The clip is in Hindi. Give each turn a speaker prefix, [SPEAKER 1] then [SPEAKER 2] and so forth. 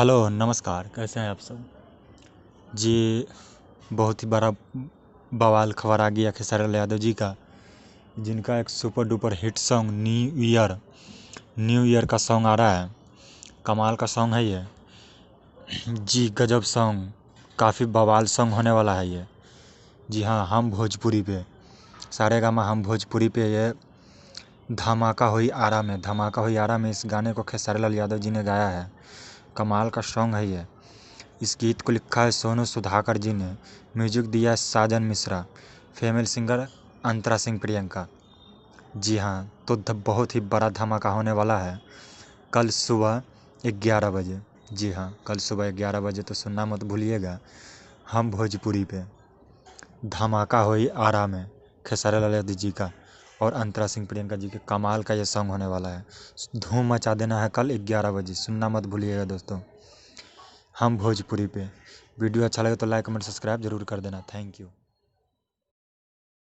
[SPEAKER 1] हेलो, नमस्कार, कैसे हैं आप सब? जी, बहुत ही बड़ा बवाल खबर आ गया खेसारी लाल यादव जी का, जिनका एक super duper hit song new year का सॉन्ग आ रहा है। कमाल का सॉन्ग है ये। जी, गजब सॉन्ग, काफ़ी बवाल सॉन्ग होने वाला है ये। जी हाँ, हम भोजपुरी पे, सारेगामा हम भोजपुरी पे ये धमाका हुई आरा में इस गाने को खेसारी लाल यादव जी ने गाया है। कमाल का सॉन्ग है ये। इस गीत को लिखा है सोनू सुधाकर जी ने, म्यूजिक दिया है साजन मिश्रा, फीमेल सिंगर अंतरा सिंह प्रियंका। जी हाँ, तो बहुत ही बड़ा धमाका होने वाला है कल सुबह 11 बजे। जी हाँ, कल सुबह 11 बजे तो सुनना मत भूलिएगा। हम भोजपुरी पे धमाका हुई आरा में खेसारी लाल यादव जी का और अंतरा सिंह प्रियंका जी के कमाल का ये सॉन्ग होने वाला है। धूम मचा देना है कल 11 बजे, सुनना मत भूलिएगा दोस्तों। हम भोजपुरी पे। वीडियो अच्छा लगे तो लाइक कमेंट सब्सक्राइब जरूर कर देना। Thank you.